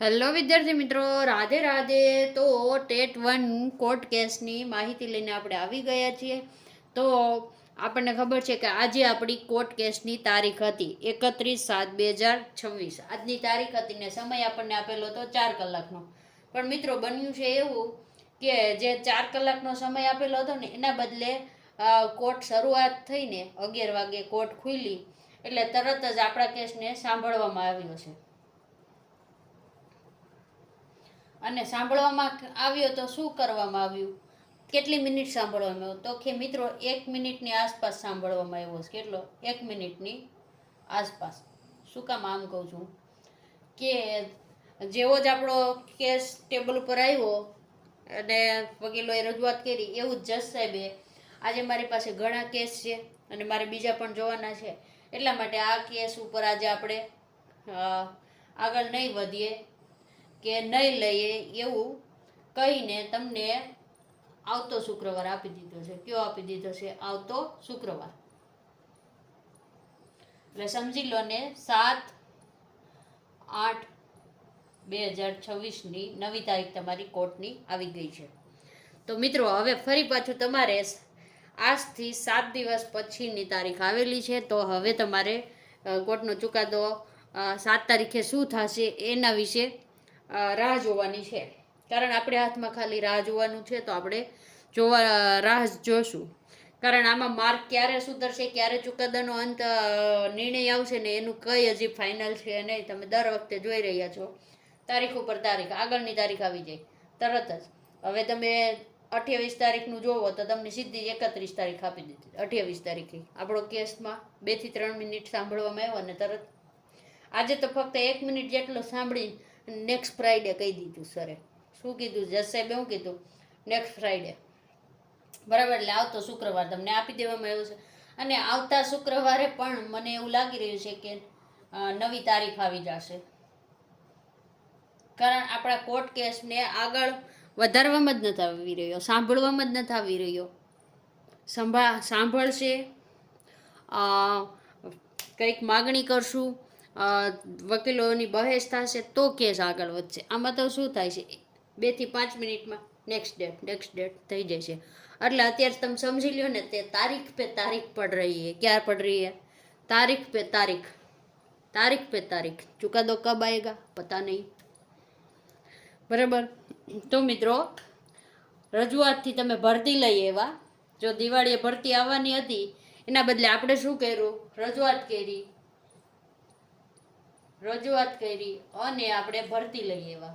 Hello વિદ્યાર્થી મિત્રો, રાધે રાધે. તો ટેટ 1 કોર્ટ કેસની માહિતી લઈને આપણે આવી ગયા છીએ. તો આપણને ખબર છે કે આજે આપણી કોર્ટ કેસની તારીખ હતી 31/7/2026. આજની તારીખ હતી ને સમય આપણને આપેલો હતો 4 કલાકનો. પણ મિત્રો બન્યું છે એવું કે જે 4 કલાકનો સમય આપેલો હતો ને એના બદલે કોર્ટ શરૂઆત થઈને 11 વાગે કોર્ટ ખુલી, એટલે તરત જ આપણા કેસને સાંભળવામાં આવ્યો છે. અને સાંભળવામાં આવ્યો તો શું કરવામાં આવ્યું, કેટલી મિનિટ સાંભળવામાં આવ્યો તો કે મિત્રો 1 મિનિટની આસપાસ સાંભળવામાં આવ્યો છે. કેટલો? 1 મિનિટની આસપાસ. શું કામ આમ કહું છું કે જેવો જ આપણો કેસ ટેબલ ઉપર આવ્યો અને વકીલોએ રજૂઆત કરી, એવું જ જજ સાહેબે આજે મારી પાસે ઘણા કેસ છે અને મારે બીજા પણ જોવાના છે, એટલા માટે આ કેસ ઉપર આજે આપણે આગળ નહીં વધીએ કે નહીં લઈએ એવું કહીને તમને આવતો શુક્રવાર આપી દીધો છે. કયો આપી દીધો છે? આવતો શુક્રવાર. એટલે સમજી લો ને 7/8/2026ની નવી તારીખ તમારી કોર્ટની આવી ગઈ છે. તો મિત્રો હવે ફરી પાછું તમારે આજથી 7 દિવસ પછીની તારીખ આવેલી છે. તો હવે તમારે કોર્ટનો ચુકાદો 7 તારીખે શું થશે એના વિશે રાહ જોવાની છે. કારણ આપણે હાથમાં ખાલી રાહ જોવાનું છે, તો આપણે રાહ જોશું. કારણ આમાં માર્ક ક્યારે સુધરશે, ક્યારે ચુકાદાનો અંત નિર્ણય આવશે ને એનું કંઈ હજી ફાઇનલ છે નહીં. તમે દર વખતે જોઈ રહ્યા છો તારીખ ઉપર તારીખ, આગળની તારીખ આવી જાય તરત જ. હવે તમે 28 તારીખનું જોવો તો તમને સીધી 31 તારીખ આપી દીધી. 28 તારીખે આપણો કેસમાં 2 થી 3 મિનિટ સાંભળવામાં આવ્યો અને તરત આજે તો ફક્ત 1 મિનિટ જેટલો સાંભળી નેક્સ્ટ ફ્રાઈડે કહી દીધું સરે. શું કીધું જજ સાહેબે? શું કીધું? Next Friday. બરાબર. એટલે આવતો શુક્રવાર તમને આપી દેવામાં આવ્યું છે. અને આવતા શુક્રવારે પણ મને એવું લાગી રહ્યું છે કે નવી તારીખ આવી જશે. કારણ આપણા કોર્ટ કેસને આગળ વધારવામાં જ નથી આવી રહ્યો, સાંભળવામાં જ નથી આવી રહ્યો. સાંભળશે, કંઈક માગણી કરશું, વકીલોની બહેસ થશે તો કેસ આગળ વધશે. આમાં તો શું થાય છે, 2 થી 5 મિનિટમાં નેક્સ્ટ ડેટ થઈ જાય છે. એટલે અત્યારે તમે સમજી લ્યો ને, તે તારીખ પે તારીખ પડ રહી है. क्या पड़ रही है? तारीख पे तारीख, तारीख पे तारीख. चुकादो कब आएगा पता नहीं. બરાબર. તો મિત્રો રજૂઆતથી તમે ભરતી લઈ એવા, જો દિવાળીએ ભરતી આવવાની હતી એના બદલે આપણે શું કર્યું? રજૂઆત કરી અને આપણે ભરતી લઈ એવા,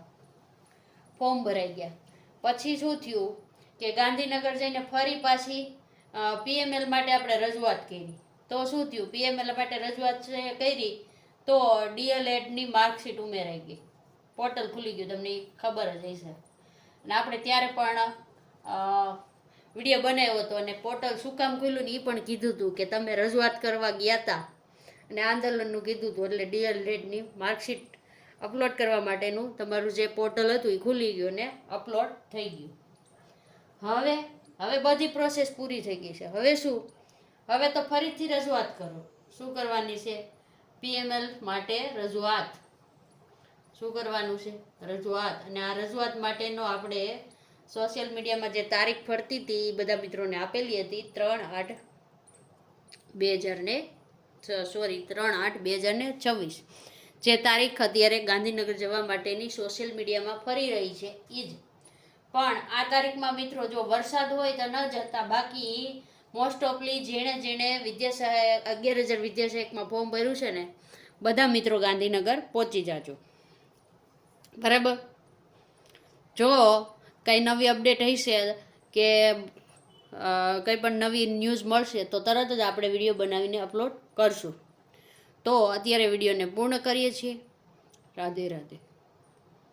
ફોર્મ ભરાઈ ગયા. પછી શું થયું કે ગાંધીનગર જઈને ફરી પાછી પીએમએલ માટે આપણે રજૂઆત કરી. તો શું થયું? પીએમએલ માટે રજૂઆત કરી તો ડીએલએડની માર્કશીટ ઉમેરાઈ ગઈ. પોર્ટલ ખુલી ગયું, તમને ખબર જ હશે. અને આપણે ત્યારે પણ વિડીયો બનાવ્યો હતો અને પોર્ટલ શું કામ ખુલ્યું ને એ પણ કીધું હતું કે તમે રજૂઆત કરવા ગયા હતા અને આંદોલનનું કીધું હતું. એટલે ડીએલએડની માર્કશીટ અપલોડ કરવા માટેનું તમારું જે પોર્ટલ હતું એ ખુલી ગયું ને અપલોડ થઈ ગયું. હવે બધી પ્રોસેસ પૂરી થઈ ગઈ છે. હવે શું? હવે તો ફરીથી રજૂઆત કરો. શું કરવાની છે? પીએમએલ માટે રજૂઆત. શું કરવાનું છે? રજૂઆત. અને આ રજૂઆત માટેનો આપણે સોશિયલ મીડિયામાં જે તારીખ ફરતી હતી એ બધા મિત્રોને આપેલી હતી. 3/8/2026 જે તારીખ અત્યારે ગાંધીનગર જવા માટેની સોશિયલ મીડિયામાં ફરી રહી છે એ જ. પણ આ તારીખમાં મિત્રો જો વરસાદ હોય તો ન જતા, બાકી મોસ્ટ ઓફલી જેણે વિદ્યાસહાયક 11,000 વિદ્યાસહાયકમાં ફોર્મ ભર્યું છે ને બધા મિત્રો ગાંધીનગર પહોંચી જાજો. બરાબર. જો કંઈ નવી અપડેટ હશે કે કંઈ પણ નવી ન્યૂઝ મળશે તો તરત જ આપણે વિડીયો બનાવીને અપલોડ કરશું. તો અત્યારે વિડીયોને પૂર્ણ કરીએ છીએ. રાધે રાધે.